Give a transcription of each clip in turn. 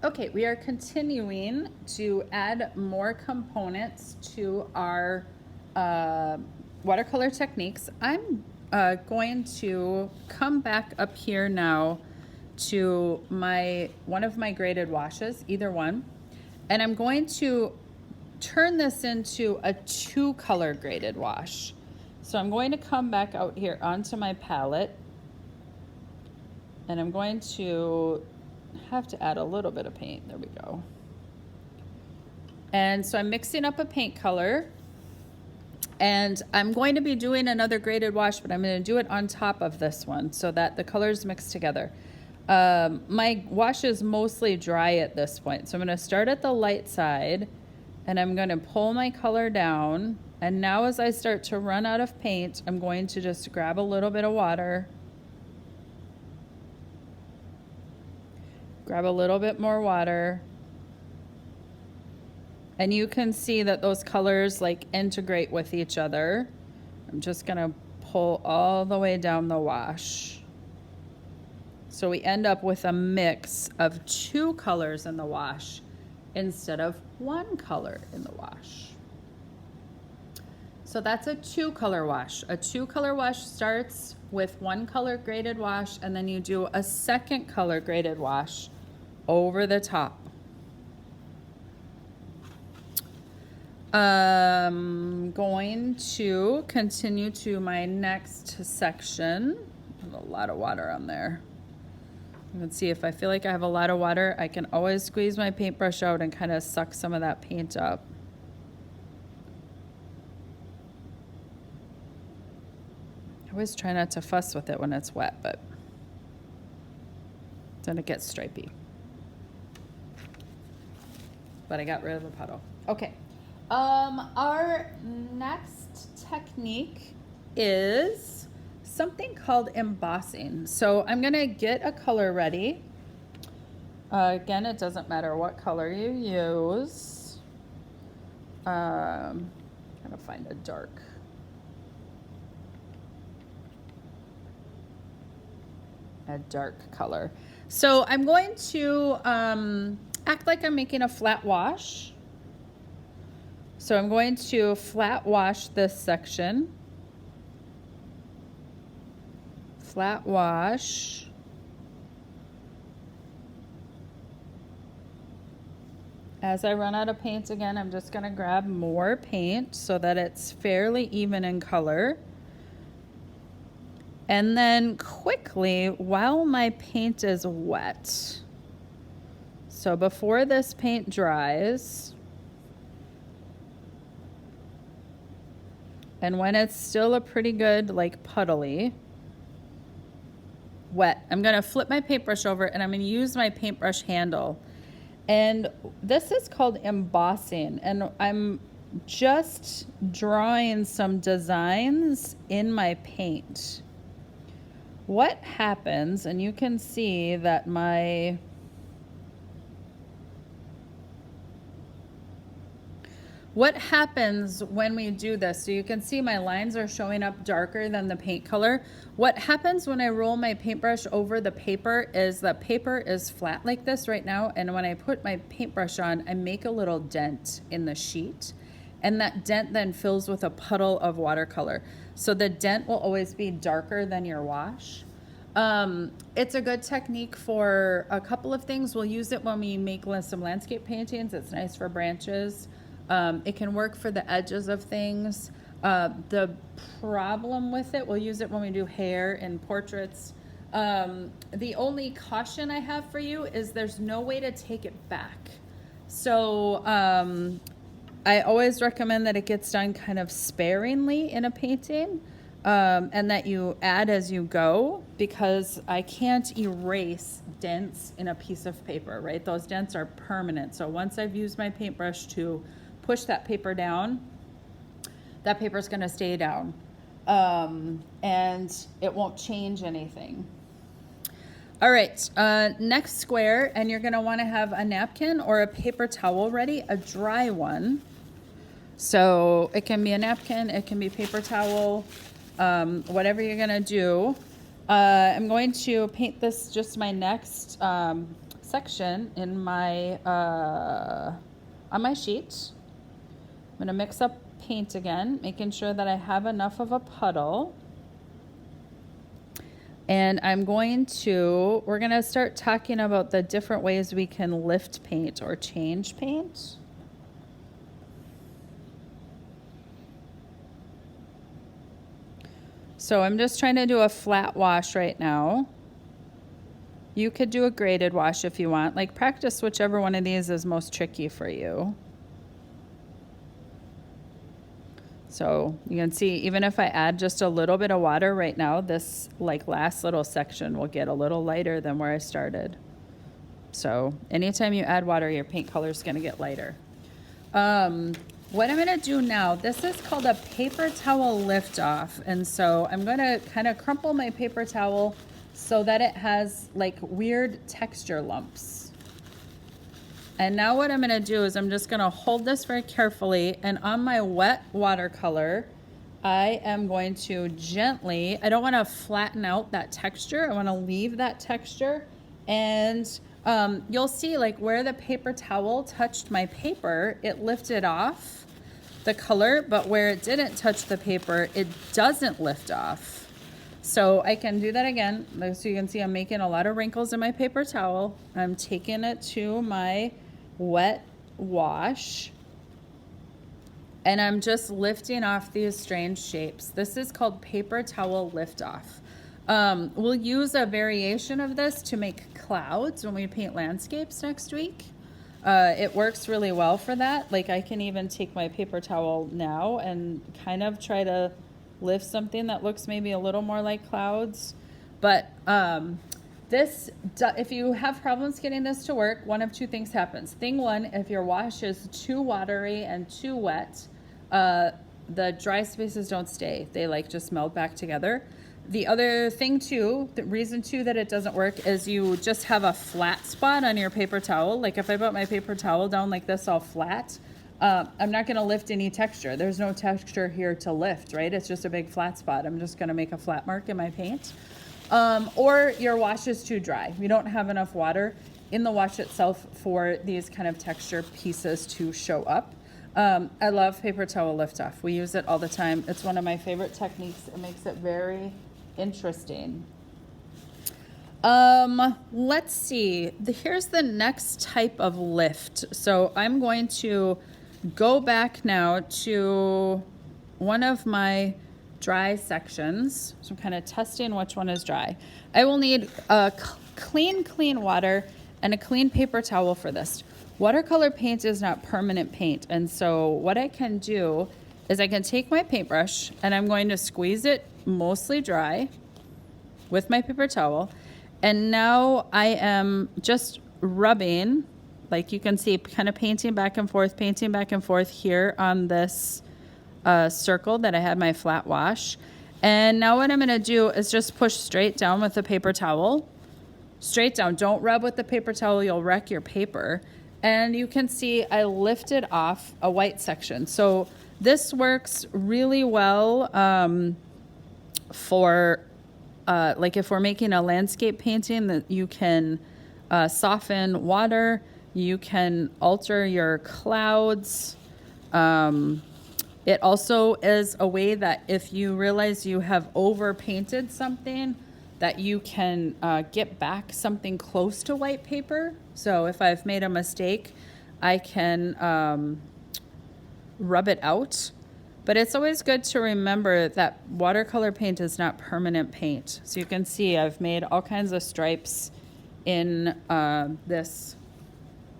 Okay, we are continuing to add more components to our watercolor techniques. I'm going to come back up here now to one of my graded washes, either one, and I'm going to turn this into a 2-color graded wash. So I'm going to come back out here onto my palette, and I'm going to have to add a little bit of paint. There we go. And so I'm mixing up a paint color, and I'm going to be doing another graded wash, but I'm going to do it on top of this one so that the colors mix together. My wash is mostly dry at this point, so I'm going to start at the light side, and I'm going to pull my color down. And now as I start to run out of paint, I'm going to just grab a little bit of water, grab a little bit more water, and you can see that those colors like integrate with each other. I'm just gonna pull all the way down the wash. So we end up with a mix of 2 colors in the wash instead of 1 color in the wash. So that's a 2-color wash. A 2-color wash starts with 1 color graded wash, and then you do a 2nd color graded wash over the top. I'm going to continue to my next section. There's a lot of water on there. Let's see, if I feel like I have a lot of water, I can always squeeze my paintbrush out and kind of suck some of that paint up. I always try not to fuss with it when it's wet, but then it gets stripey. But I got rid of the puddle. Okay. Our next technique is something called embossing. So I'm gonna get a color ready. Again, it doesn't matter what color you use. Gotta find a dark. A dark color. So I'm going to act like I'm making a flat wash. So I'm going to flat wash this section. Flat wash. As I run out of paint again, I'm just going to grab more paint so that it's fairly even in color. And then quickly, while my paint is wet, so before this paint dries, and when it's still a pretty good, like puddly, wet, I'm gonna flip my paintbrush over and I'm gonna use my paintbrush handle. And this is called embossing, and I'm just drawing some designs in my paint. What happens, and you can see that what happens when we do this, so you can see my lines are showing up darker than the paint color. What happens when I roll my paintbrush over the paper is the paper is flat like this right now, and when I put my paintbrush on, I make a little dent in the sheet, and that dent then fills with a puddle of watercolor. So the dent will always be darker than your wash. It's a good technique for a couple of things. We'll use it when we make some landscape paintings. It's nice for branches. It can work for the edges of things. The problem with it, we'll use it when we do hair and portraits. The only caution I have for you is there's no way to take it back. So I always recommend that it gets done kind of sparingly in a painting, and that you add as you go, because I can't erase dents in a piece of paper, right? Those dents are permanent. So once I've used my paintbrush to push that paper down, that paper is going to stay down, and it won't change anything. All right, next square, and you're going to want to have a napkin or a paper towel ready, a dry one. So it can be a napkin, it can be paper towel, whatever you're going to do. I'm going to paint this just my next section in my, on my sheet. I'm gonna mix up paint again, making sure that I have enough of a puddle. And we're gonna start talking about the different ways we can lift paint or change paint. So I'm just trying to do a flat wash right now. You could do a graded wash if you want. Like, practice whichever one of these is most tricky for you. So you can see, even if I add just a little bit of water right now, this like last little section will get a little lighter than where I started. So anytime you add water, your paint color is going to get lighter. What I'm going to do now, this is called a paper towel lift off. And so I'm going to kind of crumple my paper towel so that it has like weird texture lumps. And now what I'm going to do is I'm just going to hold this very carefully, and on my wet watercolor, I am going to gently, I don't want to flatten out that texture. I want to leave that texture. And you'll see like where the paper towel touched my paper, it lifted off the color, but where it didn't touch the paper, it doesn't lift off. So I can do that again. So you can see I'm making a lot of wrinkles in my paper towel. I'm taking it to my wet wash, and I'm just lifting off these strange shapes. This is called paper towel lift off. We'll use a variation of this to make clouds when we paint landscapes next week. It works really well for that. Like, I can even take my paper towel now and kind of try to lift something that looks maybe a little more like clouds. But if you have problems getting this to work, one of two things happens. Thing one, if your wash is too watery and too wet, the dry spaces don't stay. They like just meld back together. The other thing too, the reason too that it doesn't work is you just have a flat spot on your paper towel. Like if I put my paper towel down like this all flat, I'm not gonna lift any texture. There's no texture here to lift, right? It's just a big flat spot. I'm just gonna make a flat mark in my paint. Or your wash is too dry. You don't have enough water in the wash itself for these kind of texture pieces to show up. I love paper towel lift off. We use it all the time. It's one of my favorite techniques. It makes it very interesting. Let's see. Here's the next type of lift. So I'm going to go back now to one of my dry sections. So I'm kind of testing which one is dry. I will need a clean water and a clean paper towel for this. Watercolor paint is not permanent paint, and so what I can do is I can take my paintbrush and I'm going to squeeze it mostly dry with my paper towel, and now I am just rubbing, like you can see, kind of painting back and forth here on this circle that I had my flat wash. And now what I'm going to do is just push straight down with the paper towel. Straight down. Don't rub with the paper towel. You'll wreck your paper. And you can see I lifted off a white section. So this works really well for like if we're making a landscape painting, that you can soften water. You can alter your clouds. It also is a way that if you realize you have over painted something, that you can get back something close to white paper. So if I've made a mistake, I can rub it out. But it's always good to remember that watercolor paint is not permanent paint. So you can see I've made all kinds of stripes in this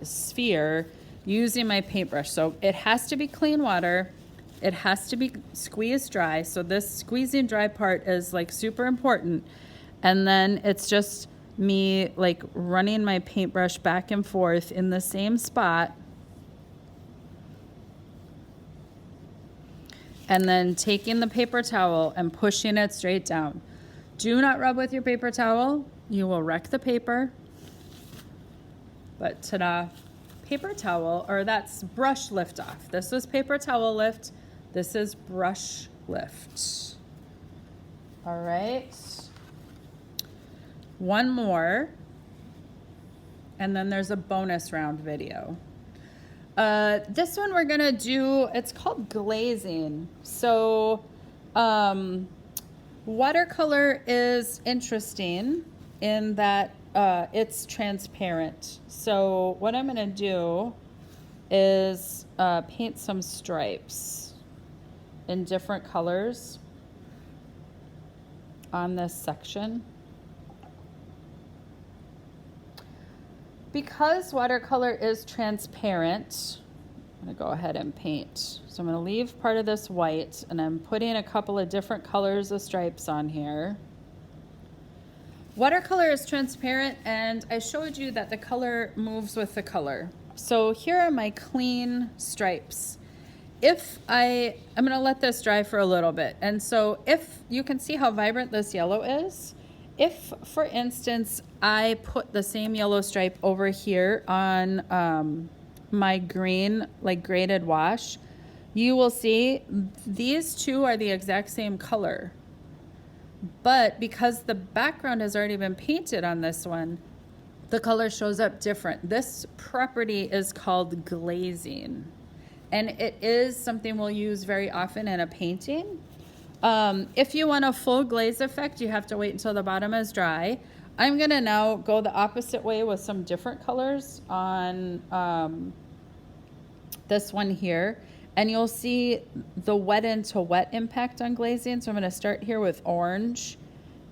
sphere using my paintbrush. So it has to be clean water. It has to be squeezed dry. So this squeezing dry part is like super important. And then it's just me like running my paintbrush back and forth in the same spot. And then taking the paper towel and pushing it straight down. Do not rub with your paper towel. You will wreck the paper. But ta-da, paper towel, or that's brush lift off. This was paper towel lift. This is brush lift. All right. One more. And then there's a bonus round video. This one we're gonna do, it's called glazing. So watercolor is interesting in that it's transparent. So what I'm gonna do is paint some stripes in different colors on this section. Because watercolor is transparent, I'm gonna go ahead and paint. So I'm gonna leave part of this white, and I'm putting a couple of different colors of stripes on here. Watercolor is transparent, and I showed you that the color moves with the color. So here are my clean stripes. I'm gonna let this dry for a little bit. And so if you can see how vibrant this yellow is, if, for instance, I put the same yellow stripe over here on my green, like graded wash, you will see these two are the exact same color. But because the background has already been painted on this one, the color shows up different. This property is called glazing, and it is something we'll use very often in a painting. If you want a full glaze effect, you have to wait until the bottom is dry. I'm gonna now go the opposite way with some different colors on this one here, and you'll see the wet into wet impact on glazing. So I'm gonna start here with orange,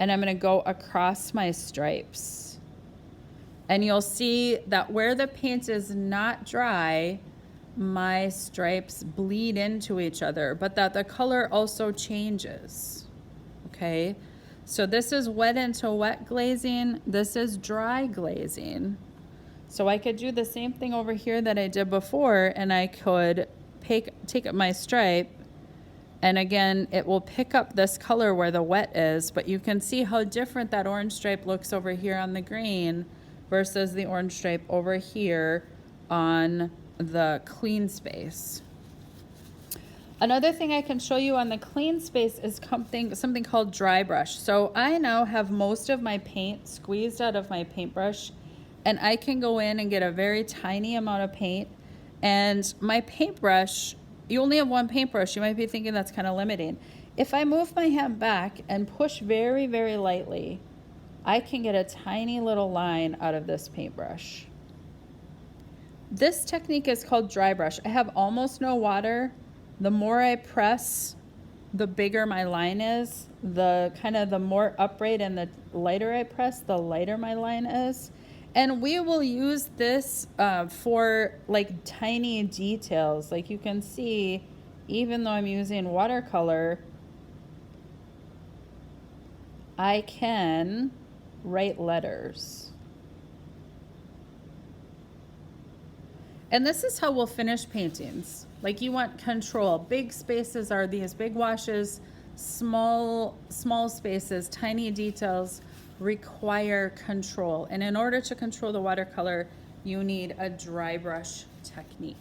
and I'm gonna go across my stripes. And you'll see that where the paint is not dry, my stripes bleed into each other, but that the color also changes, okay? So this is wet into wet glazing, this is dry glazing. So I could do the same thing over here that I did before, and I could take up my stripe, and again, it will pick up this color where the wet is, but you can see how different that orange stripe looks over here on the green versus the orange stripe over here on the clean space. Another thing I can show you on the clean space is something called dry brush. So I now have most of my paint squeezed out of my paintbrush, and I can go in and get a very tiny amount of paint. And my paintbrush, you only have one paintbrush. You might be thinking that's kind of limiting. If I move my hand back and push very, very lightly, I can get a tiny little line out of this paintbrush. This technique is called dry brush. I have almost no water. The more I press, the bigger my line is. The more upright and the lighter I press, the lighter my line is. And we will use this for like tiny details. Like you can see, even though I'm using watercolor, I can write letters. And this is how we'll finish paintings. Like you want control. Big spaces are these big washes, small spaces, tiny details require control. And in order to control the watercolor, you need a dry brush technique.